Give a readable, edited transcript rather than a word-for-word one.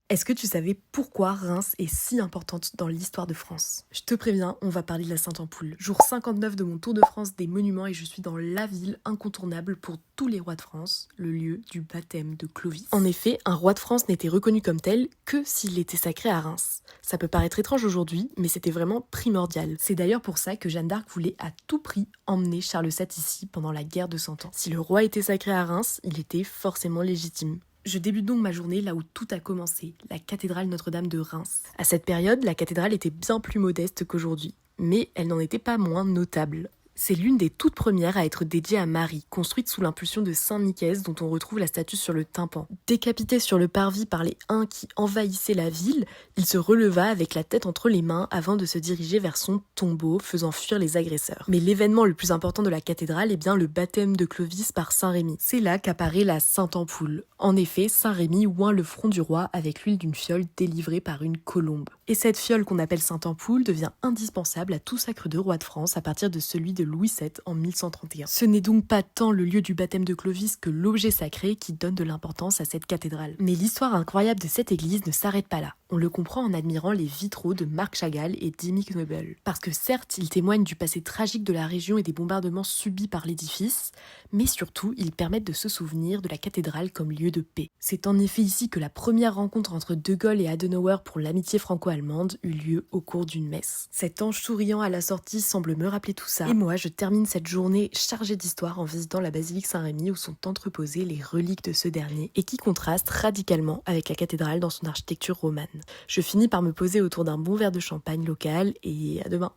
Est-ce que tu savais pourquoi Reims est si importante dans l'histoire de France? Je te préviens, on va parler de la Sainte-Ampoule. Jour 59 de mon tour de France des monuments et je suis dans la ville incontournable pour tous les rois de France, le lieu du baptême de Clovis. En effet, un roi de France n'était reconnu comme tel que s'il était sacré à Reims. Ça peut paraître étrange aujourd'hui, mais c'était vraiment primordial. C'est d'ailleurs pour ça que Jeanne d'Arc voulait à tout prix emmener Charles VII ici pendant la guerre de Cent Ans. Si le roi était sacré à Reims, il était forcément légitime. Je débute donc ma journée là où tout a commencé, la cathédrale Notre-Dame de Reims. À cette période, la cathédrale était bien plus modeste qu'aujourd'hui, mais elle n'en était pas moins notable. C'est l'une des toutes premières à être dédiée à Marie, construite sous l'impulsion de Saint Nicaise dont on retrouve la statue sur le tympan. Décapité sur le parvis par les Huns qui envahissaient la ville, il se releva avec la tête entre les mains avant de se diriger vers son tombeau, faisant fuir les agresseurs. Mais l'événement le plus important de la cathédrale est bien le baptême de Clovis par Saint Rémy. C'est là qu'apparaît la Sainte-Ampoule. En effet, Saint Rémy oint le front du roi avec l'huile d'une fiole délivrée par une colombe. Et cette fiole qu'on appelle Sainte-Ampoule devient indispensable à tout sacre de roi de France à partir de celui de Louis VII en 1131. Ce n'est donc pas tant le lieu du baptême de Clovis que l'objet sacré qui donne de l'importance à cette cathédrale. Mais l'histoire incroyable de cette église ne s'arrête pas là. On le comprend en admirant les vitraux de Marc Chagall et Diemig Kneubel. Parce que certes, ils témoignent du passé tragique de la région et des bombardements subis par l'édifice, mais surtout, ils permettent de se souvenir de la cathédrale comme lieu de paix. C'est en effet ici que la première rencontre entre De Gaulle et Adenauer pour l'amitié franco-allemande eut lieu au cours d'une messe. Cet ange souriant à la sortie semble me rappeler tout ça, et moi je termine cette journée chargée d'histoire en visitant la basilique Saint-Rémy où sont entreposées les reliques de ce dernier et qui contrastent radicalement avec la cathédrale dans son architecture romane. Je finis par me poser autour d'un bon verre de champagne local et à demain.